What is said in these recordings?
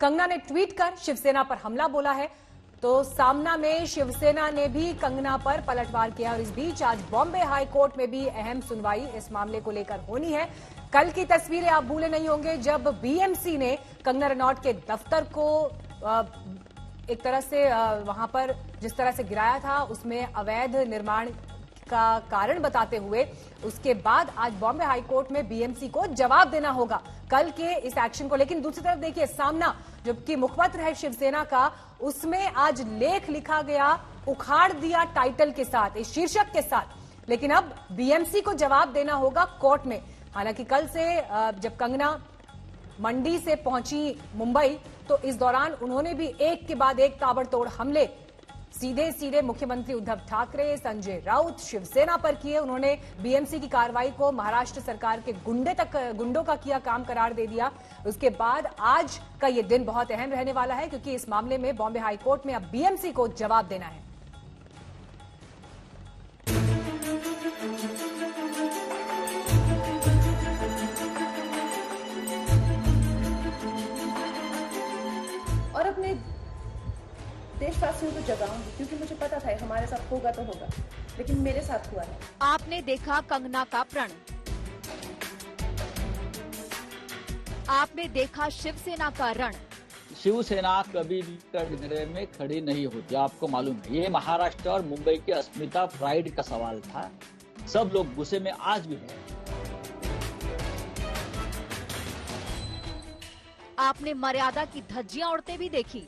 कंगना ने ट्वीट कर शिवसेना पर हमला बोला है। तो सामना में शिवसेना ने भी कंगना पर पलटवार किया और इस बीच आज बॉम्बे हाई कोर्ट में भी अहम सुनवाई इस मामले को लेकर होनी है। कल की तस्वीरें आप भूले नहीं होंगे जब बीएमसी ने कंगना रनौत के दफ्तर को एक तरह से वहां पर जिस तरह से गिराया था उसमें अवैध निर्माण का कारण बताते हुए उसके बाद आज बॉम्बे हाई कोर्ट में बीएमसी को जवाब देना होगा कल के इस एक्शन को। लेकिन दूसरी तरफ देखिए सामना जबकि मुखपत्र है शिवसेना का, उसमें आज लेख लिखा गया उखाड़ दिया टाइटल के साथ, इस शीर्षक के साथ। लेकिन अब बीएमसी को जवाब देना होगा कोर्ट में। हालांकि कल से जब कंगना मंडी से पहुंची मुंबई तो इस दौरान उन्होंने भी एक के बाद एक ताबड़तोड़ हमले सीधे सीधे मुख्यमंत्री उद्धव ठाकरे, संजय राउत, शिवसेना पर किए। उन्होंने बीएमसी की कार्रवाई को महाराष्ट्र सरकार के गुंडों का किया काम करार दे दिया। उसके बाद आज का ये दिन बहुत अहम रहने वाला है क्योंकि इस मामले में बॉम्बे हाई कोर्ट में अब बीएमसी को जवाब देना है। और अपने देशवासियों को जगाऊंगी क्योंकि मुझे पता था हमारे साथ होगा तो होगा, लेकिन मेरे साथ हुआ है। आपने देखा कंगना का प्रण, आपने देखा शिवसेना का रण। शिवसेना कभी भी कटघरे में खड़ी नहीं होती, आपको मालूम है। ये महाराष्ट्र और मुंबई की अस्मिता प्राइड का सवाल था। सब लोग गुस्से में आज भी हैं। आपने मर्यादा की धज्जियां उड़ते भी देखी।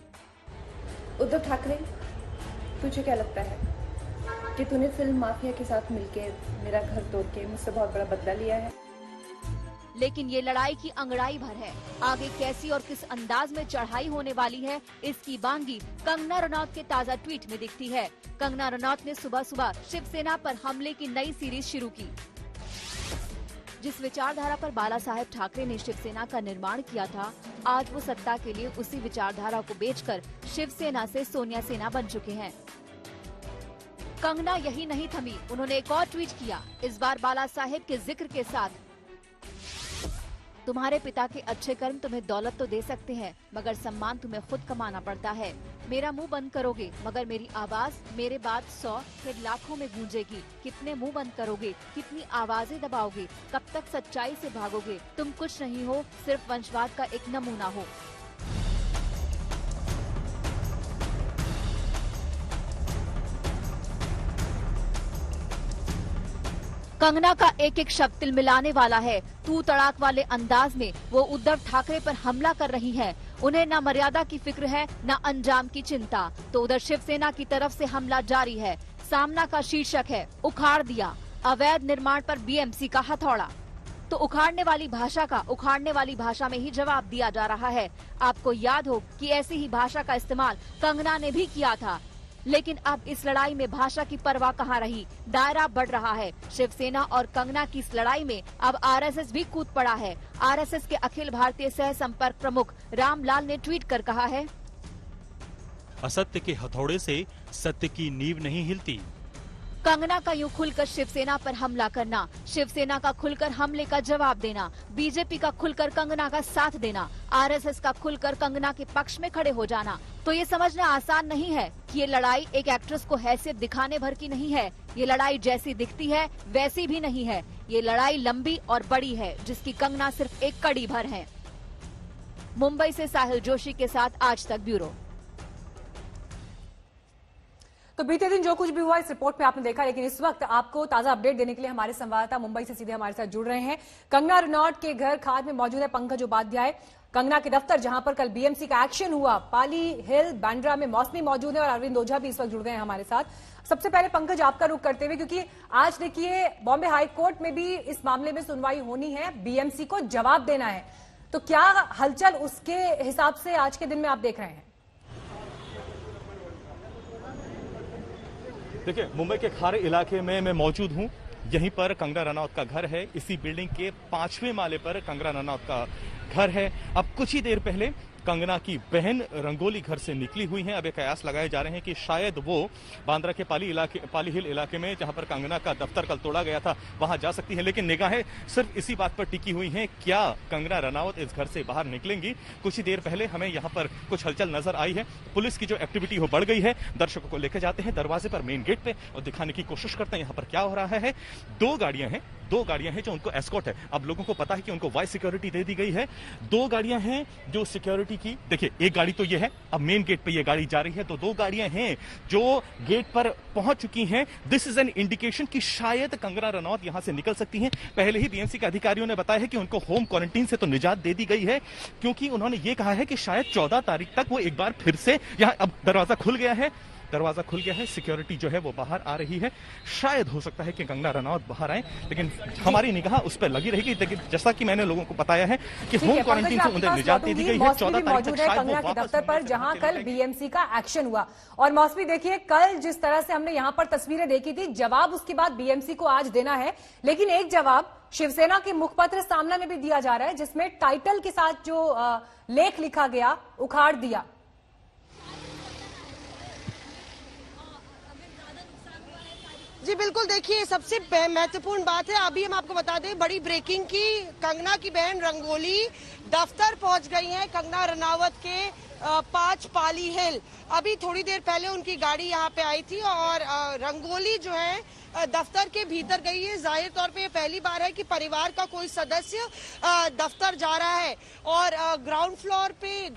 उद्धव ठाकरे, तुझे क्या लगता है कि तूने फिल्म माफिया के साथ मिलकर मेरा घर तोड़ के मुझसे बहुत बड़ा बदला लिया है? लेकिन ये लड़ाई की अंगड़ाई भर है। आगे कैसी और किस अंदाज में चढ़ाई होने वाली है, इसकी बांगी कंगना रनौत के ताजा ट्वीट में दिखती है। कंगना रनौत ने सुबह सुबह शिवसेना पर हमले की नई सीरीज शुरू की। जिस विचारधारा पर बाला साहेब ठाकरे ने शिवसेना का निर्माण किया था, आज वो सत्ता के लिए उसी विचारधारा को बेचकर शिवसेना से सोनिया सेना बन चुके हैं। कंगना यही नहीं थमी, उन्होंने एक और ट्वीट किया, इस बार बाला साहेब के जिक्र के साथ। तुम्हारे पिता के अच्छे कर्म तुम्हें दौलत तो दे सकते हैं, मगर सम्मान तुम्हें खुद कमाना पड़ता है। मेरा मुंह बंद करोगे मगर मेरी आवाज मेरे बाद 100 फिर लाखों में गूंजेगी। कितने मुंह बंद करोगे, कितनी आवाजें दबाओगे, कब तक सच्चाई से भागोगे? तुम कुछ नहीं हो, सिर्फ वंशवाद का एक नमूना हो। कंगना का एक एक शब्द तिलमिलाने वाला है। तू तड़ाक वाले अंदाज में वो उद्धव ठाकरे पर हमला कर रही है। उन्हें न मर्यादा की फिक्र है, न अंजाम की चिंता। तो उधर शिवसेना की तरफ से हमला जारी है। सामना का शीर्षक है उखाड़ दिया, अवैध निर्माण पर बीएमसी का हथौड़ा। तो उखाड़ने वाली भाषा में ही जवाब दिया जा रहा है। आपको याद हो कि ऐसी ही भाषा का इस्तेमाल कंगना ने भी किया था। लेकिन अब इस लड़ाई में भाषा की परवाह कहाँ रही, दायरा बढ़ रहा है। शिवसेना और कंगना की इस लड़ाई में अब आरएसएस भी कूद पड़ा है। आरएसएस के अखिल भारतीय सह संपर्क प्रमुख रामलाल ने ट्वीट कर कहा है, असत्य के हथौड़े से सत्य की नींव नहीं हिलती। कंगना का यूं खुलकर शिवसेना पर हमला करना, शिवसेना का खुलकर हमले का जवाब देना, बीजेपी का खुलकर कंगना का साथ देना, आरएसएस का खुलकर कंगना के पक्ष में खड़े हो जाना। तो ये समझना आसान नहीं है कि ये लड़ाई एक एक्ट्रेस को हैसियत दिखाने भर की नहीं है। ये लड़ाई जैसी दिखती है वैसी भी नहीं है। ये लड़ाई लंबी और बड़ी है जिसकी कंगना सिर्फ एक कड़ी भर है। मुंबई से साहिल जोशी के साथ आज तक ब्यूरो। तो बीते दिन जो कुछ भी हुआ इस रिपोर्ट में आपने देखा, लेकिन इस वक्त आपको ताजा अपडेट देने के लिए हमारे संवाददाता मुंबई से सीधे हमारे साथ जुड़ रहे हैं। कंगना रनौत के घर खाद में मौजूद है पंकज उपाध्याय। कंगना के दफ्तर जहां पर कल बीएमसी का एक्शन हुआ, पाली हिल बांद्रा में मौसमी मौजूद है और अरविंद ओझा भी इस वक्त जुड़ गए हैं हमारे साथ। सबसे पहले पंकज आपका रुख करते हुए, क्योंकि आज देखिए बॉम्बे हाई कोर्ट में भी इस मामले में सुनवाई होनी है, बीएमसी को जवाब देना है, तो क्या हलचल उसके हिसाब से आज के दिन में आप देख रहे हैं? देखिए, मुंबई के खारे इलाके में मैं मौजूद हूं। यहीं पर कंगना रनौत का घर है। इसी बिल्डिंग के 5वें माले पर कंगना रनौत का घर है। अब कुछ ही देर पहले कंगना की बहन रंगोली घर से निकली हुई हैं। अब ये कयास लगाए जा रहे हैं कि शायद वो बांद्रा के पाली हिल इलाके में, जहां पर कंगना का दफ्तर कल तोड़ा गया था, वहां जा सकती है। लेकिन निगाहें सिर्फ इसी बात पर टिकी हुई हैं, क्या कंगना रनौत इस घर से बाहर निकलेंगी। कुछ ही देर पहले हमें यहाँ पर कुछ हलचल नजर आई है। पुलिस की जो एक्टिविटी हो बढ़ गई है। दर्शकों को लेकर जाते हैं दरवाजे पर, मेन गेट पे, और दिखाने की कोशिश करते हैं यहाँ पर क्या हो रहा है। दो गाड़ियां हैं जो उनको एस्कॉर्ट है। अब लोगों को पता है कि उनको वाइस सिक्योरिटी दे दी गई है। दो गाड़ियां हैं जो सिक्योरिटी की, देखिए एक गाड़ी तो ये है, अब मेन गेट पे ये गाड़ी जा रही है, तो दो गाड़ियां हैं जो गेट पर पहुंच चुकी हैं। दिस इज एन इंडिकेशन कि शायद कंगना रनौत यहां से निकल सकती हैं। पहले ही बीएमसी के अधिकारियों ने बताया है कि उनको होम क्वारंटीन से तो निजात दे दी गई है, क्योंकि उन्होंने ये कहा है कि शायद 14 तारीख तक वो एक बार फिर से यहां, अब दरवाजा खुल गया है, सिक्योरिटी जो है वो बाहर आ रही है। शायद हो सकता है कि कंगना रनौत बाहर आए, लेकिन हमारी निगाह उस पर लगी रहेगी। लेकिन जैसा कि मैंने लोगों को बताया है कि होम क्वारंटीन से उन्हें निजात दे दी गई है। 14 तारीख तक शायद कंगना के दफ्तर पर, जहां कल बीएमसी का एक्शन हुआ। और मौसमी देखिए, कल जिस तरह से हमने यहां पर तस्वीरें देखी थी, जवाब उसके बाद बीएमसी को आज देना है। लेकिन एक जवाब शिवसेना के मुखपत्र सामना में भी दिया जा रहा है, जिसमें टाइटल के साथ जो लेख लिखा गया, उखाड़ दिया। जी बिल्कुल, देखिए सबसे महत्वपूर्ण बात है, अभी हम आपको बता दें बड़ी ब्रेकिंग की, कंगना की बहन रंगोली दफ्तर पहुंच गई हैं। कंगना रनावत के 5 पाली हिल, अभी थोड़ी देर पहले उनकी गाड़ी यहां पे आई थी और रंगोली जो है दफ्तर के भीतर गई है। जाहिर तौर पे ये पहली बार है कि परिवार का कोई सदस्य दफ्तर जा रहा है। और ग्राउंड फ्लोर पे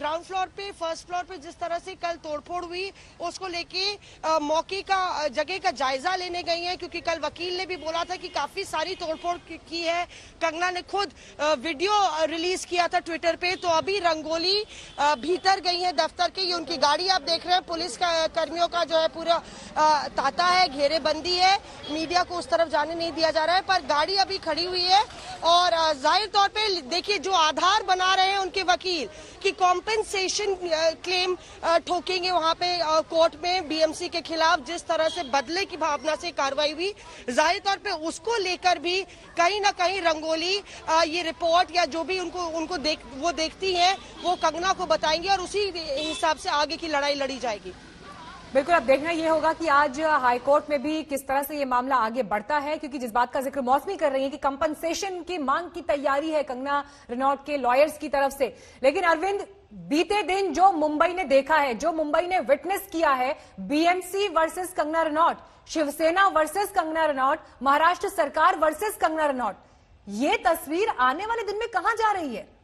फर्स्ट फ्लोर पे जिस तरह से कल तोड़फोड़ हुई, उसको लेके मौके का जगह का जायजा लेने गई हैं, क्योंकि कल वकील ने भी बोला था कि काफी सारी तोड़फोड़ की है। कंगना ने खुद वीडियो रिलीज किया था ट्विटर पे। तो अभी रंगोली भीतर गई है दफ्तर के। ये उनकी गाड़ी आप देख रहे हैं, पुलिस कर्मियों का जो है पूरा तांता है, घेरेबंदी है, मीडिया को उस तरफ जाने नहीं दिया जा रहा है, पर गाड़ी अभी खड़ी हुई है। और जाहिर तौर पे देखिए जो आधार बना रहे हैं उनके वकील कि कॉम्पेंसेशन क्लेम ठोकेंगे वहां पे कोर्ट में बीएमसी के खिलाफ, जिस तरह से बदले की भावना से कार्रवाई हुई, जाहिर तौर पे उसको लेकर भी कहीं ना कहीं रंगोली ये रिपोर्ट या जो भी वो देखती हैं वो कंगना को बताएंगे और उसी हिसाब से आगे की लड़ाई लड़ी जाएगी। बिल्कुल, अब देखना यह होगा कि आज हाईकोर्ट में भी किस तरह से ये मामला आगे बढ़ता है, क्योंकि जिस बात का जिक्र मौसमी कर रही है कि कंपनसेशन की मांग की तैयारी है कंगना रनौत के लॉयर्स की तरफ से। लेकिन अरविंद, बीते दिन जो मुंबई ने देखा है, जो मुंबई ने विटनेस किया है, BMC versus Kangana Ranaut, Shiv Sena versus Kangana Ranaut, Maharashtra सरकार वर्सेस कंगना रनौत, ये तस्वीर आने वाले दिन में कहां जा रही है?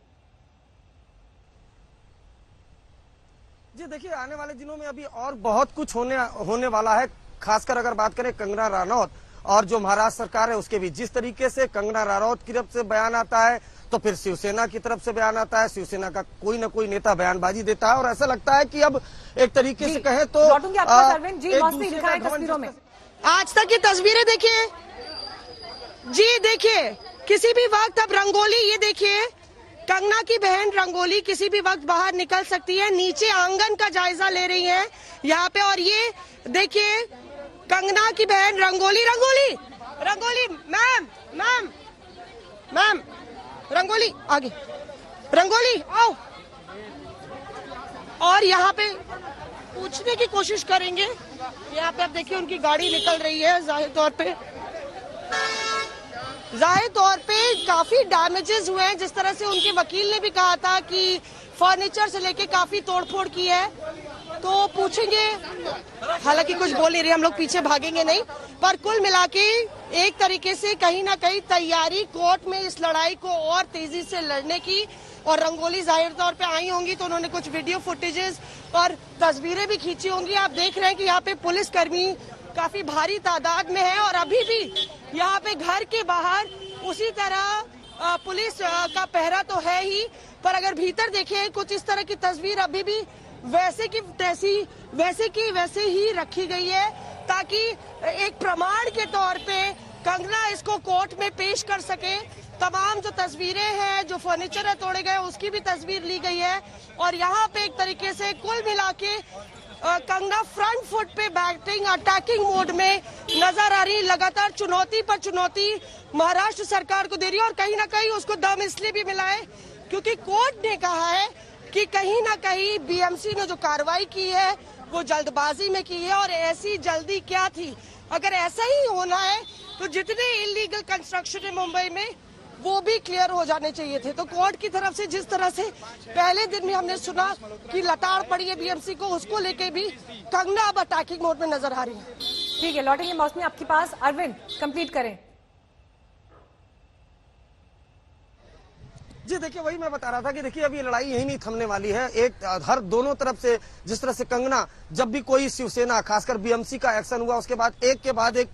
जी देखिए, आने वाले दिनों में अभी और बहुत कुछ होने वाला है। खासकर अगर बात करें कंगना रनौत और जो महाराष्ट्र सरकार है उसके बीच, जिस तरीके से कंगना रनौत की तरफ से बयान आता है तो फिर शिवसेना की तरफ से बयान आता है, शिवसेना का कोई न कोई नेता बयानबाजी देता है और ऐसा लगता है कि अब एक तरीके से कहे तो तस्वीरों में आज तक की तस्वीरें देखिए जी, देखिए किसी भी वक्त अब रंगोली, ये देखिए कंगना की बहन रंगोली किसी भी वक्त बाहर निकल सकती है। नीचे आंगन का जायजा ले रही हैं यहाँ पे, और ये देखिए कंगना की बहन रंगोली मैम रंगोली आगे, रंगोली आओ, और यहाँ पे पूछने की कोशिश करेंगे। यहाँ पे आप देखिए उनकी गाड़ी निकल रही है। जाहिर तौर पे काफी डैमेजेस हुए हैं, जिस तरह से उनके वकील ने भी कहा था कि फर्नीचर से लेके काफी तोड़फोड़ की है। तो पूछेंगे, हालांकि कुछ बोल नहीं रहे, हम लोग पीछे भागेंगे नहीं, पर कुल मिला के एक तरीके से कहीं ना कहीं तैयारी कोर्ट में इस लड़ाई को और तेजी से लड़ने की। और रंगोली जाहिर तौर पे आई होंगी तो उन्होंने कुछ वीडियो फुटेजेस और तस्वीरें भी खींची होंगी। आप देख रहे हैं कि यहाँ पे पुलिसकर्मी काफी भारी तादाद में है और अभी भी यहाँ पे घर के बाहर उसी तरह पुलिस का पहरा तो है ही, पर अगर भीतर देखें कुछ इस तरह की तस्वीर अभी भी वैसे ही रखी गई है, ताकि एक प्रमाण के तौर पे कंगना इसको कोर्ट में पेश कर सके। तमाम जो तस्वीरें हैं, जो फर्नीचर है तोड़े गए, उसकी भी तस्वीर ली गई है। और यहाँ पे एक तरीके से कुल मिला के कंगना फ्रंट फुट पे बैटिंग अटैकिंग मोड में नजर आ रही। लगातार चुनौती पर चुनौती महाराष्ट्र सरकार को दे रही है और कहीं ना कहीं उसको दम इसलिए भी मिला है क्योंकि कोर्ट ने कहा है कि कहीं ना कहीं बीएमसी ने जो कार्रवाई की है वो जल्दबाजी में की है, और ऐसी जल्दी क्या थी? अगर ऐसा ही होना है तो जितने इलीगल कंस्ट्रक्शन है मुंबई में वो भी क्लियर हो जाने चाहिए थे। तो कोर्ट की तरफ से जिस तरह से पहले दिन में हमने सुना कि लताड़ पड़ी है बीएमसी को, उसको लेके भी कंगना अब अटैकिंग मोड में नजर आ रही है। ठीक है, लौटेंगे मौसमी आपके पास। अरविंद, कंप्लीट करें। जी देखिए, वही मैं बता रहा था कि देखिए अभी लड़ाई यही नहीं थमने वाली है। एक हर दोनों तरफ से जिस तरह से कंगना, जब भी कोई शिवसेना खासकर बीएमसी का एक्शन हुआ उसके बाद एक के बाद एक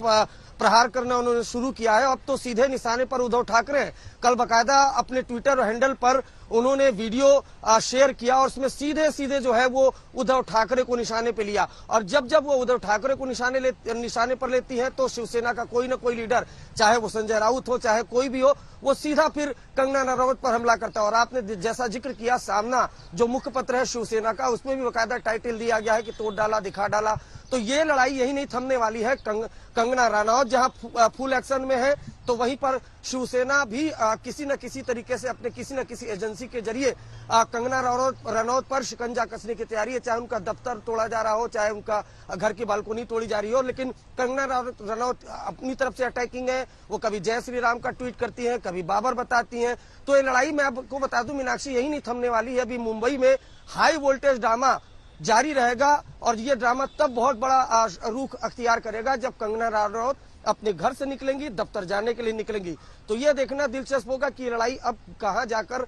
प्रहार करना उन्होंने शुरू किया है। अब तो सीधे निशाने पर उद्धव ठाकरे हैं। कल बकायदा अपने ट्विटर हैंडल पर उन्होंने वीडियो शेयर किया और उसमें सीधे सीधे जो है वो उद्धव ठाकरे को निशाने पे लिया। और जब जब वो उद्धव ठाकरे को निशाने पर लेती है तो शिवसेना का कोई ना कोई लीडर, चाहे वो संजय राउत हो चाहे कोई भी हो, वो सीधा फिर कंगना रनौत पर हमला करता है। और आपने जैसा जिक्र किया, सामना जो मुखपत्र है शिवसेना का, उसमें भी बकायदा टाइटल दिया गया है कि तोड़ डाला, दिखा डाला। तो ये लड़ाई यही नहीं थमने वाली है। कंगना रनौत जहां फुल एक्शन में है तो वहीं पर शिवसेना भी किसी न किसी तरीके से अपने किसी न किसी एजेंसी के जरिए कंगना रनौत पर शिकंजा कसने की तैयारी है। चाहे उनका दफ्तर तोड़ा जा रहा हो, चाहे उनका घर की बालकोनी तोड़ी जा रही हो, लेकिन कंगना रनौत अपनी तरफ से अटैकिंग है। वो कभी जय श्री राम का ट्वीट करती हैं, कभी बाबर बताती हैं। तो ये लड़ाई मैं आपको बता दूं मीनाक्षी, यही नहीं थमने वाली है। अभी मुंबई में हाई वोल्टेज ड्रामा जारी रहेगा और ये ड्रामा तब बहुत बड़ा रुख अख्तियार करेगा जब कंगना रनौत अपने घर से निकलेंगी, दफ्तर जाने के लिए निकलेंगी। तो ये देखना दिलचस्प होगा कि लड़ाई अब कहां जाकर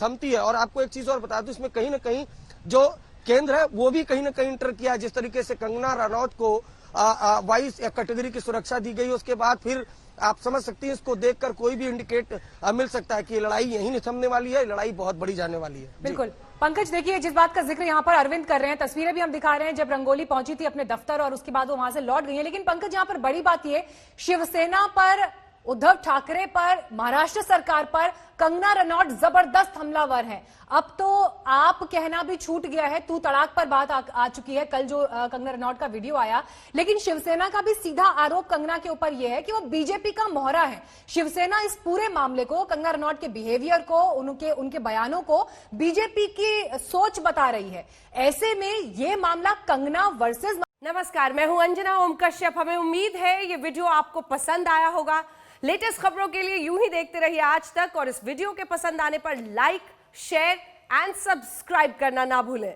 थमती है। और आपको एक चीज और बता दूं, इसमें कहीं ना कहीं जो केंद्र है वो भी कहीं ना कहीं इंटर किया है। जिस तरीके से कंगना रनौत को वाइस कैटेगरी की सुरक्षा दी गई, उसके बाद फिर आप समझ सकती हैं, इसको देखकर कोई भी इंडिकेट मिल सकता है कि लड़ाई यहीं नहीं थमने वाली है, लड़ाई बहुत बड़ी जाने वाली है। बिल्कुल पंकज, देखिए जिस बात का जिक्र यहाँ पर अरविंद कर रहे हैं, तस्वीरें भी हम दिखा रहे हैं जब रंगोली पहुंची थी अपने दफ्तर और उसके बाद वो वहां से लौट गई है। लेकिन पंकज, यहाँ पर बड़ी बात ये, शिवसेना पर, उद्धव ठाकरे पर, महाराष्ट्र सरकार पर कंगना रनौत जबरदस्त हमलावर है। अब तो आप कहना भी छूट गया है, तू तड़ाक पर बात आ चुकी है कल जो कंगना रनौत का वीडियो आया। लेकिन शिवसेना का भी सीधा आरोप कंगना के ऊपर यह है कि वो बीजेपी का मोहरा है। शिवसेना इस पूरे मामले को, कंगना रनौत के बिहेवियर को, उनके बयानों को बीजेपी की सोच बता रही है। ऐसे में ये मामला कंगना वर्सेस। नमस्कार, मैं हूं अंजना ओम कश्यप। हमें उम्मीद है ये वीडियो आपको पसंद आया होगा। लेटेस्ट खबरों के लिए यूं ही देखते रहिए आज तक, और इस वीडियो के पसंद आने पर लाइक, शेयर एंड सब्सक्राइब करना ना भूलें।